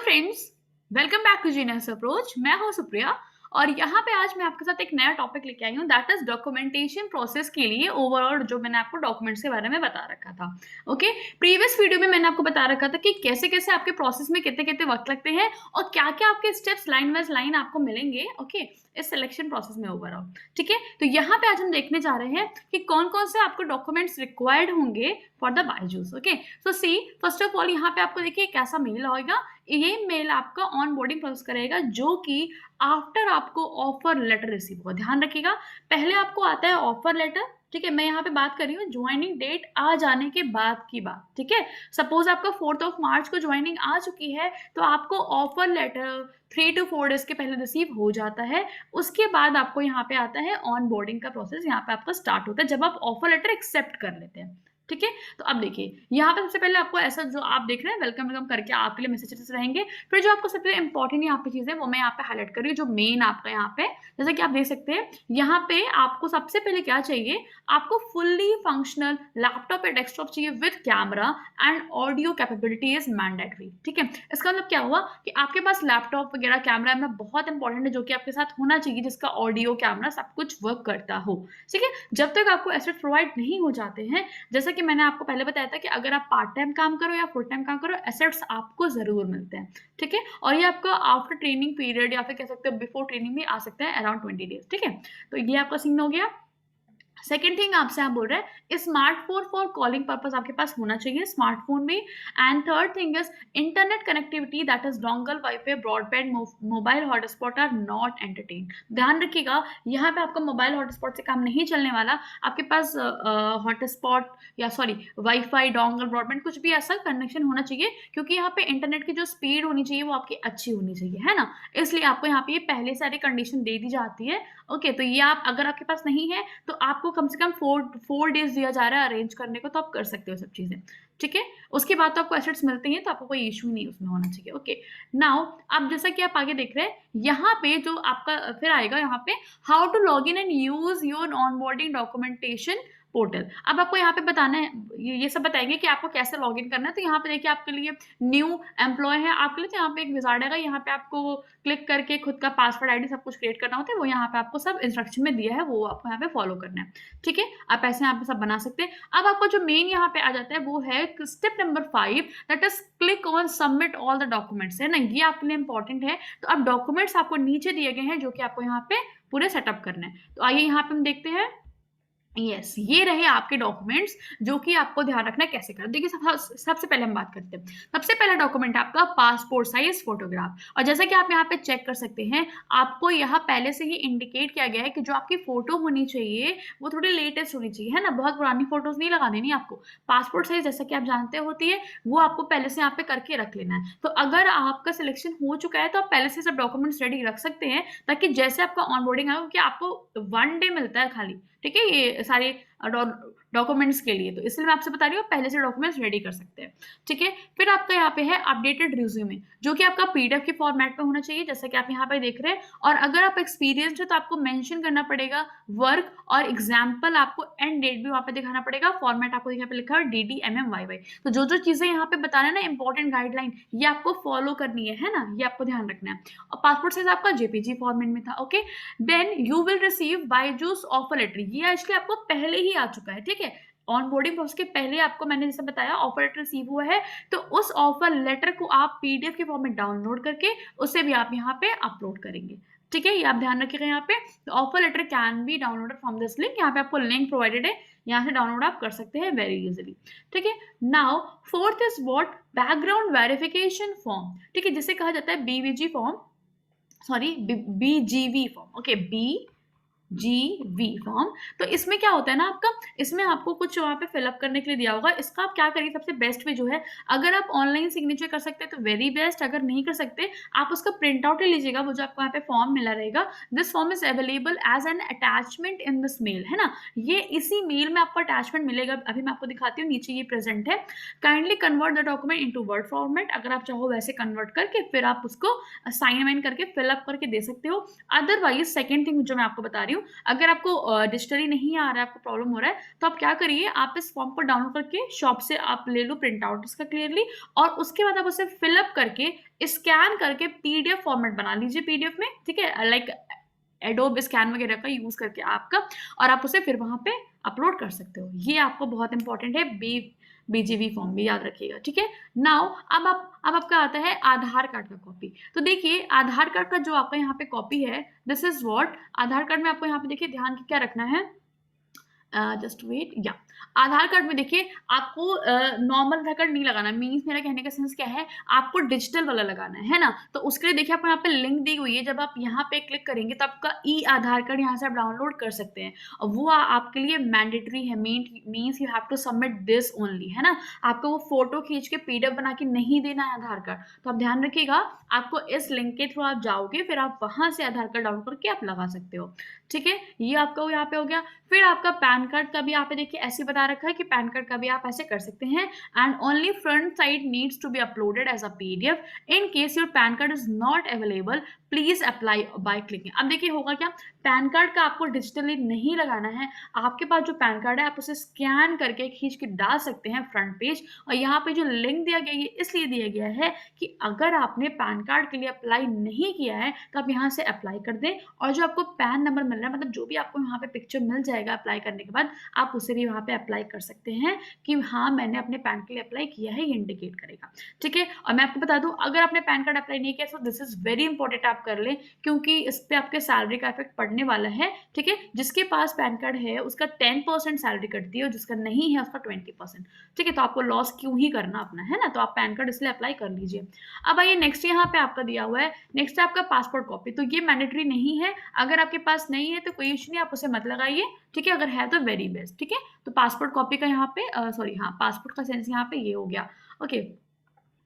Friends, welcome back to Genius Approach. मैं हूं सुप्रिया और यहाँ पे आज मैं आपके साथ एक नया टॉपिक लेके आई हूँ, दैट इज डॉक्यूमेंटेशन प्रोसेस के लिए ओवरऑल जो मैंने आपको डॉक्यूमेंट्स के बारे में बता रखा था। ओके, प्रीवियस वीडियो में मैंने आपको बता रखा था कि कैसे कैसे आपके प्रोसेस में कितने कितने वक्त लगते हैं और क्या क्या आपके स्टेप्स लाइन वाइज लाइन आपको मिलेंगे। ओके, इस सिलेक्शन प्रोसेस में ओवरऑल। ठीक है, तो यहाँ पे आज हम देखने जा रहे हैं कि कौन कौन से आपको डॉक्यूमेंट्स रिक्वायर्ड होंगे for the Byju's. Okay, so see first of all यहाँ पे आपको देखिए कैसा मेल होगा। ये मेल आपका ऑन बोर्डिंग प्रोसेस करेगा जो कि आफ्टर आपको ऑफर लेटर रिसीव होगा। ध्यान रखिएगा, पहले आपको आता है ऑफर लेटर। ठीक है, मैं यहाँ पे बात कर रही हूँ ज्वाइनिंग डेट आ जाने के बाद की बात। ठीक है, सपोज आपका 4 मार्च को ज्वाइनिंग आ चुकी है तो आपको ऑफर लेटर 3 to 4 डेज के पहले रिसीव हो जाता है। उसके बाद आपको यहाँ पे आता है ऑन बोर्डिंग का प्रोसेस, यहाँ पे आपका स्टार्ट होता है जब आप ऑफर लेटर एक्सेप्ट कर लेते हैं। ठीक है, तो अब देखिए यहाँ पे सबसे पहले आपको ऐसा जो आप देख रहे हैं वेलकम वेलकम करके आपके लिए मैसेजेस रहेंगे। फिर जो आपको सबसे इंपॉर्टेंट यहाँ पे चीज है वो मैं यहाँ पे हाईलाइट कर रही हूँ, जो मेन आपका यहाँ पे जैसे कि आप देख सकते हैं यहाँ पे आपको सबसे पहले क्या चाहिए, आपको फुल्ली फंक्शनल लैपटॉप या डेस्कटॉप चाहिए with camera and audio capability is mandatory. ठीक है, इसका मतलब क्या हुआ कि आपके पास लैपटॉप वगैरह कैमरा में बहुत इंपॉर्टेंट है जो कि आपके साथ होना चाहिए, जिसका ऑडियो कैमरा सब कुछ वर्क करता हो। ठीक है, जब तक आपको एसेट प्रोवाइड नहीं हो जाते हैं, जैसा कि मैंने आपको पहले बताया था कि अगर आप पार्ट टाइम काम करो या फुल टाइम काम करो, एसेट्स आपको जरूर मिलते हैं। ठीक है, और ये आपका आफ्टर ट्रेनिंग पीरियड या फिर कह सकते हो बिफोर ट्रेनिंग भी आ सकता है अराउंड 20 डेज। ठीक है, तो ये आपका सीन हो गया। सेकेंड थिंग आपसे आप बोल रहे हैं स्मार्टफोन फॉर कॉलिंग पर्पस आपके पास होना चाहिए, स्मार्टफोन भी। And third thing is internet connectivity that is dongle wifi broadband mobile hotspot are not entertain. ध्यान रखिएगा यहाँ पे आपका मोबाइल हॉटस्पॉट से काम नहीं चलने वाला। आपके पास हॉटस्पॉट या सॉरी वाईफाई डोंगल ब्रॉडबैंड कुछ भी ऐसा कनेक्शन होना चाहिए, क्योंकि यहाँ पे इंटरनेट की जो स्पीड होनी चाहिए वो आपकी अच्छी होनी चाहिए, है ना। इसलिए आपको यहाँ पे ये पहले सारी कंडीशन दे दी जाती है। ओके, तो ये आप अगर आपके पास नहीं है तो आपको कम से कम 4 डेज दिया जा रहा है अरेंज करने को, तो आप कर सकते हो सब चीजें। ठीक है, उसके बाद तो आपको एसेट्स मिलते हैं तो आपको कोई इशू नहीं उसमें होना चाहिए। ओके, नाउ अब जैसा कि आप आगे देख रहे हैं यहाँ पे जो आपका फिर आएगा यहाँ पे how to log in and use your onboarding documentation portal. अब आपको यहाँ पे बताना है, ये सब बताएंगे कि आपको कैसे लॉग इन करना है। तो यहाँ पे देखिए आपके लिए न्यू एम्प्लॉय है आपके लिए, तो यहाँ पे एक विजार्ड है, यहाँ पे आपको क्लिक करके खुद का पासवर्ड आईडी सब कुछ क्रिएट करना होता है, वो यहाँ पे आपको सब इंस्ट्रक्शन में दिया है, वो आपको यहाँ पे फॉलो करना है। ठीक है, आप ऐसे यहाँ पे सब बना सकते हैं। अब आपको जो मेन यहाँ पे आ जाता है वो है step number 5, that is click on submit all the documents, है ना। ये आपके लिए इंपॉर्टेंट है। तो अब डॉक्यूमेंट्स आपको नीचे दिए गए हैं जो कि आपको यहाँ पे पूरे सेटअप करने हैं। तो आइए यहाँ पे हम देखते हैं। यस, ये रहे आपके डॉक्यूमेंट्स जो कि आपको ध्यान रखना है कैसे करें। देखिए सबसे पहले हम बात करते हैं, सबसे पहला डॉक्यूमेंट आपका पासपोर्ट साइज फोटोग्राफ। और जैसा कि आप यहाँ पे चेक कर सकते हैं, आपको यहाँ पहले से ही इंडिकेट किया गया है कि जो आपकी फोटो होनी चाहिए वो थोड़ी लेटेस्ट होनी चाहिए, है ना। बहुत पुरानी फोटोज नहीं लगा देनी आपको। पासपोर्ट साइज जैसा कि आप जानते होती है वो आपको पहले से यहाँ पे करके रख लेना है। तो अगर आपका सिलेक्शन हो चुका है तो आप पहले से सब डॉक्यूमेंट्स रेडी रख सकते हैं, ताकि जैसे आपका ऑनबोर्डिंग आए, क्योंकि आपको 1 डे मिलता है खाली। ठीक है, ये सारे डॉक्यूमेंट्स के लिए, तो इसलिए मैं आपसे बता रही हूँ पहले से डॉक्यूमेंट्स रेडी कर सकते हैं। ठीक है, फिर आपका यहाँ पे है अपडेटेड रिज्यूमे, जो कि आपका पीडीएफ के फॉर्मेट में होना चाहिए जैसा कि आप यहाँ पे देख रहे हैं। और अगर आप एक्सपीरियंस्ड है तो आपको मेंशन करना पड़ेगा वर्क और एग्जाम्पल, आपको एंड डेट भी वहाँ पे दिखाना पड़ेगा। फॉर्मेट आपको यहाँ पे लिखा है DDMMYY। तो जो जो चीजें यहाँ पे बता रहे हैं ना इंपॉर्टेंट गाइडलाइन, ये आपको फॉलो करनी है ना, ये आपको ध्यान रखना है। और पासपोर्ट साइज आपका JPG फॉर्मेट में था। Okay, then you will receive Byju's offer letter, ये एक्चुअली आपको पहले ही आ चुका है। ठीक है, ऑन बोर्डिंग प्रोसेस के पहले आपको मैंने जैसे बताया ऑफर लेटर रिसीव हुआ है, तो उस ऑफर लेटर को आप PDF के फॉर्म में डाउनलोड करके उसे भी आप यहाँ पे अपलोड करेंगे। ठीक है, ये आप ध्यान रखिएगा यहाँ पे। तो offer letter can be downloaded from this link, यहाँ पे आपको लिंक प्रोवाइडेड है, यहाँ से डाउनलोड आप कर सकते हैं वेरी इजीली। ठीक है, now fourth is what, background verification form. ठीक है, जिसे कहा जाता है BVG form, sorry BGV form. Okay, BGV form. तो इसमें क्या होता है ना आपका, इसमें आपको कुछ वहाँ पे फिलअप करने के लिए दिया होगा। इसका आप क्या करिए, सबसे बेस्ट वे जो है, अगर आप ऑनलाइन सिग्नेचर कर सकते हैं तो वेरी बेस्ट, अगर नहीं कर सकते आप उसका प्रिंट आउट ले लीजिएगा, वो जो आपको यहाँ पे फॉर्म मिला रहेगा। This form is available as an attachment in this mail, है ना। ये इसी मेल में आपको अटैचमेंट मिलेगा, अभी मैं आपको दिखाती हूँ, नीचे ये प्रेजेंट है। Kindly convert the document into word format, अगर आप चाहो वैसे कन्वर्ट करके फिर आप उसको साइन वाइन करके फिलअप करके दे सकते हो। अदरवाइज सेकेंड थिंग जो मैं आपको बता रही हूँ, हूँ, अगर आपको डिजिटली नहीं आ रहा है, आपको प्रॉब्लम हो रहा है, तो आप क्या करिए, आप इस फॉर्म को डाउनलोड करके शॉप से आप ले लो प्रिंट आउट इसका क्लियरली, और उसके बाद आप उसे फिल अप करके स्कैन करके पीडीएफ फॉर्मेट बना लीजिए पीडीएफ में, ठीक है, लाइक एडोब स्कैन वगैरह का यूज करके आपका, और आप उसे फिर वहां पे अपलोड कर सकते हो। ये आपको बहुत इंपॉर्टेंट है, बीजीवी फॉर्म भी याद रखिएगा, ठीक है। नाउ अब आपका आता है आधार कार्ड का कॉपी। तो देखिए आधार कार्ड का जो आपका यहाँ पे कॉपी है, this is what Aadhaar card में आपको यहाँ पे देखिए ध्यान क्या रखना है, जस्ट वेट, या आधार कार्ड में देखिए आपको नॉर्मल आधार कार्ड नहीं लगाना, मीन्स मेरा कहने का सेंस क्या है, आपको डिजिटल वाला लगाना है ना। तो उसके लिए देखिए आपको यहाँ पे लिंक दी हुई है, जब आप यहाँ पे क्लिक करेंगे तो आपका ई आधार कार्ड यहाँ से आप डाउनलोड कर सकते हैं, और वो आपके लिए मैंडेटरी है, means you have to submit this only, है ना। आपको वो फोटो खींच के पीडीएफ बना के नहीं देना है आधार कार्ड, तो आप ध्यान रखिएगा, आपको इस लिंक के थ्रू आप जाओगे, फिर आप वहां से आधार कार्ड डाउनलोड करके आप लगा सकते हो, ठीक है। ये आपका यहाँ पे हो गया। फिर आपका पैन कार्ड का भी यहाँ पे देखिए ऐसे बता रखा है कि पैन कार्ड का भी आप ऐसे कर सकते हैं, and only front side needs to be uploaded as a PDF, in case your PAN card is not available please apply by clicking. अब देखिए होगा क्या, पैन कार्ड का आपको डिजिटली नहीं लगाना है, आपके पास जो पैन कार्ड है आप उसे स्कैन करके खींच के डाल सकते हैं फ्रंट पेज, और यहाँ पे जो लिंक दिया गया है ये इसलिए दिया गया है कि अगर आपने पैन कार्ड के लिए अप्लाई नहीं किया है तो आप यहाँ से अप्लाई कर दें, और जो आपको पैन नंबर मिल रहा है, मतलब जो भी आपको यहाँ पे पिक्चर मिल जाएगा अप्लाई करने के बाद, आप उसे भी वहाँ पे अप्लाई कर सकते हैं कि हाँ मैंने अपने पैन के लिए अप्लाई किया है, ये इंडिकेट करेगा, ठीक है। और मैं आपको बता दूं, अगर आपने पैन कार्ड अप्लाई नहीं किया तो दिस इज वेरी इंपॉर्टेंट आप कर लें, क्योंकि इस पे आपके सैलरी का इफेक्ट पड़ने वाला है, ठीक है। जिसके पास पैन कार्ड है उसका 10% सैलरी कटती है, और जिसका नहीं है उसका 20%, ठीक है। तो आपको लॉस क्यों ही करना अपना, है ना, तो आप पैन कार्ड इसलिए अप्लाई कर लीजिए। अब आइए नेक्स्ट, यहाँ पे आपका दिया हुआ है, नेक्स्ट है आपका पासपोर्ट कॉपी। तो ये मैंडेटरी नहीं है, अगर आपके पास नहीं है तो कोई इशू नहीं, आप उसे मत लगाइए, ठीक है, अगर है तो वेरी बेस्ट, ठीक है। तो पासपोर्ट कॉपी का यहाँ पे सॉरी हाँ पासपोर्ट का सेंस यहाँ पे ये हो गया, ओके।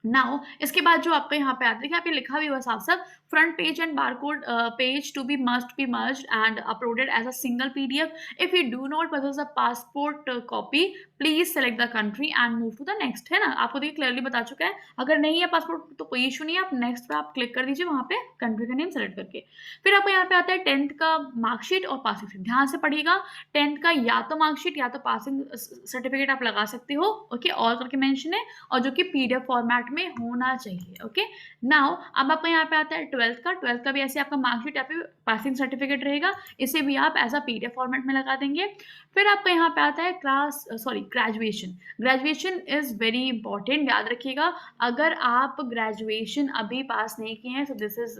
नाउ इसके बाद जो आपका यहाँ पे आता है, यहाँ पे लिखा भी हुआ साफ साफ, front page and barcode page to be must be merged and uploaded as a single PDF, if you do not possess a passport copy please select the country and move to the next, है ना। आपको देखिए clearly बता चुका है, अगर नहीं है पासपोर्ट तो कोई इशू नहीं है, आप नेक्स्ट पे आप क्लिक कर दीजिए वहां पे कंट्री का नेम सेलेक्ट करके। फिर आपको यहाँ पे आता है 10th का मार्कशीट और पासिंग सर्टिफिकेट। ध्यान से पढ़िएगा, 10th का या तो मार्कशीट या तो पासिंग सर्टिफिकेट आप लगा सकते हो, ओके, ऑल करके मेंशन है, और जो कि पीडीएफ फॉर्मेट में होना चाहिए, ओके। नाउ अब आपका यहाँ पे आता है 12th का भी ऐसे आपका मार्कशीट या फिर पासिंग सर्टिफिकेट रहेगा, इसे भी आप एज अ पीडीएफ फॉर्मेट में लगा देंगे। फिर आपका यहाँ पे आता है ग्रेजुएशन इज वेरी इंपॉर्टेंट, याद रखिएगा, अगर आप ग्रेजुएशन अभी पास नहीं किए हैं तो दिस इज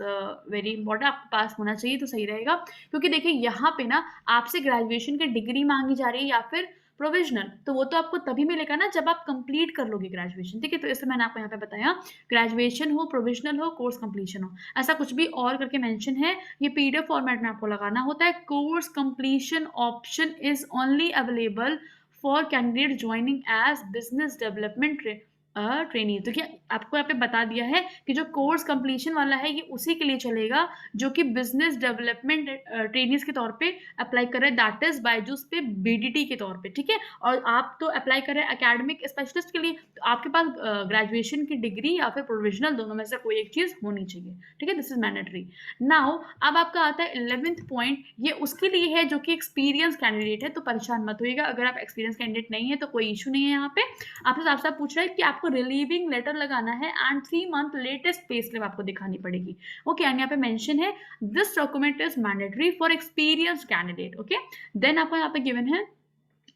वेरी इंपॉर्टेंट, आपको पास होना चाहिए तो सही रहेगा, क्योंकि देखिए यहाँ पे ना आपसे ग्रेजुएशन की डिग्री मांगी जा रही है या फिर प्रोविजनल, तो वो तो आपको तभी मिलेगा ना जब आप कंप्लीट कर लोगे ग्रेजुएशन, ठीक है। तो इसलिए मैंने आपको यहाँ पे बताया, ग्रेजुएशन हो, प्रोविजनल हो, कोर्स कंप्लीशन हो, ऐसा कुछ भी और करके मेंशन है, ये पीडीएफ फॉर्मेट में आपको लगाना होता है। Course completion option is only available for candidate joining as business development trainee. तो क्या आपको यहाँ पे बता दिया है कि जो कोर्स कंप्लीशन वाला है ये उसी के लिए चलेगा जो कि बिजनेस डेवलपमेंट ट्रेनीज के तौर पे अप्लाई कर रहे हैं, दैट इज बायजूस पे बीडीटी के तौर पे, ठीक है। और आप तो अप्लाई कर रहे हैं एकेडमिक स्पेशलिस्ट के लिए, तो आपके पास ग्रेजुएशन की डिग्री या फिर प्रोविजनल, दोनों में से कोई एक चीज होनी चाहिए, ठीक है, दिस इज मैंडेटरी। नाउ अब आपका आता है 11th पॉइंट, ये उसके लिए है जो कि एक्सपीरियंस कैंडिडेट है, तो परेशान मत होइएगा, अगर आप एक्सपीरियंस कैंडिडेट नहीं है तो कोई इशू नहीं है। यहाँ पे आपसे साफ साफ पूछ रहा है कि आपको रिलीविंग लेटर लगाना है and 3 month latest pay slip आपको दिखानी पड़ेगी, ओके। एंड यहाँ पे मेंशन है this document is mandatory for experience candidate, okay. Then आपको यहाँ पे गिवन है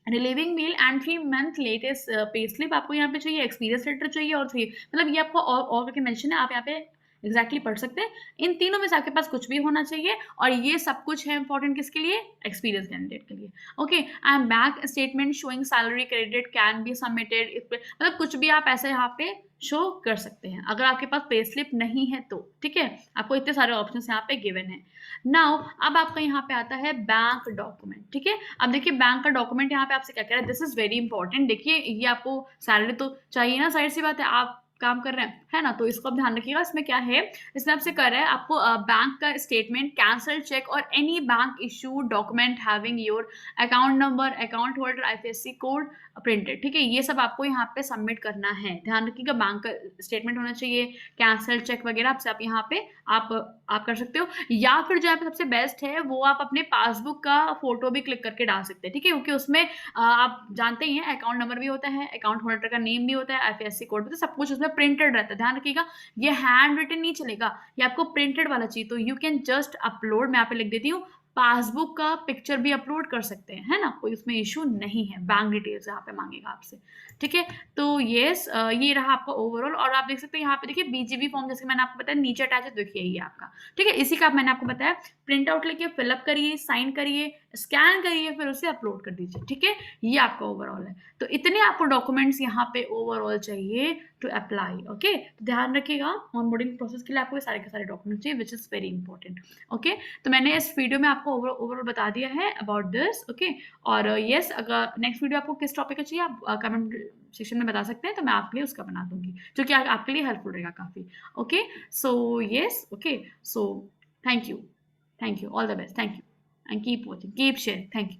relieving mail and 3 month latest pay slip आपको यहाँ पे चाहिए, एक्सपीरियंस लेटर चाहिए, और 3 मतलब ये आपको और करके मेंशन है, आप यहाँ पे एग्जैक्टली पढ़ सकते हैं। इन तीनों में से आपके पास कुछ भी होना चाहिए, और ये सब कुछ है इंपॉर्टेंट किसके लिए, एक्सपीरियंस कैंडिडेट के लिए, okay. And bank statement showing salary credit can be submitted, मतलब कुछ भी आप ऐसे यहाँ पे शो कर सकते हैं अगर आपके पास पे स्लिप नहीं है तो, ठीक है। आपको इतने सारे ऑप्शन यहाँ पे गिवन है। नाउ अब आपका यहाँ पे आता है बैंक डॉक्यूमेंट, ठीक है। अब देखिए बैंक का डॉक्यूमेंट यहाँ पे आपसे क्या कह रहा है, दिस इज वेरी इंपॉर्टेंट। देखिए ये आपको सैलरी तो चाहिए ना, साइड सी बात है, आप काम कर रहे हैं, है ना? तो इसको आप ध्यान रखिएगा। इसमें क्या है, इसमें आपसे कह रहा है आपको बैंक का स्टेटमेंट, कैंसल चेक और any bank issued document having your account number, account holder, IFSC code printed, ठीक है? ये सब आपको यहाँ पे सबमिट करना है। ध्यान रखिएगा, बैंक का स्टेटमेंट होना चाहिए, कैंसल चेक वगैरह आपसे आप यहाँ पे आप कर सकते हो, या फिर जो यहाँ पे सबसे बेस्ट है वो आप अपने पासबुक का फोटो भी क्लिक करके डाल सकते हैं, ठीक है? क्योंकि उसमें आप जानते ही हैं अकाउंट नंबर भी होता है, अकाउंट होल्डर का नेम भी होता है, आईएफएससी कोड भी, तो सब कुछ उसमें प्रिंटेड रहता है। ध्यान रखिएगा, ये हैंड रिटन नहीं चलेगा, ये आपको प्रिंटेड वाला चाहिए। तो यू कैन जस्ट अपलोड, मैं यहाँ पे लिख देती हूँ, पासबुक का पिक्चर भी अपलोड कर सकते हैं, है ना? कोई उसमें इश्यू नहीं है। बैंक डिटेल्स यहाँ पे मांगेगा आपसे, ठीक है? तो यस, ये रहा आपका ओवरऑल। और आप देख सकते हैं यहाँ पे देखिए बीजीबी फॉर्म, जैसे मैंने आपको बताया नीचे अटैच है, देखिए ये आपका, ठीक है? इसी का मैंने आपको बताया, प्रिंट आउट लेके फिलअप करिए, साइन करिए, स्कैन करिए, फिर उसे अपलोड कर दीजिए, ठीक है? ये आपका ओवरऑल है। तो इतने आपको डॉक्यूमेंट्स यहाँ पे ओवरऑल चाहिए टू अप्लाई, ओके? तो ध्यान रखिएगा, ऑनबोर्डिंग प्रोसेस के लिए आपको ये सारे के सारे डॉक्यूमेंट्स चाहिए, which is very important, okay? तो मैंने इस वीडियो में आपको ओवरऑल बता दिया है अबाउट दिस, ओके? और यस, अगर नेक्स्ट वीडियो आपको किस टॉपिक का चाहिए आप कमेंट सेक्शन में बता सकते हैं, तो मैं आपके लिए उसका बना दूंगी, जो कि आपके लिए हेल्पफुल रहेगा काफी, okay? So yes, okay, so thank you, all the best, thank you, and keep watching, keep share, thank you.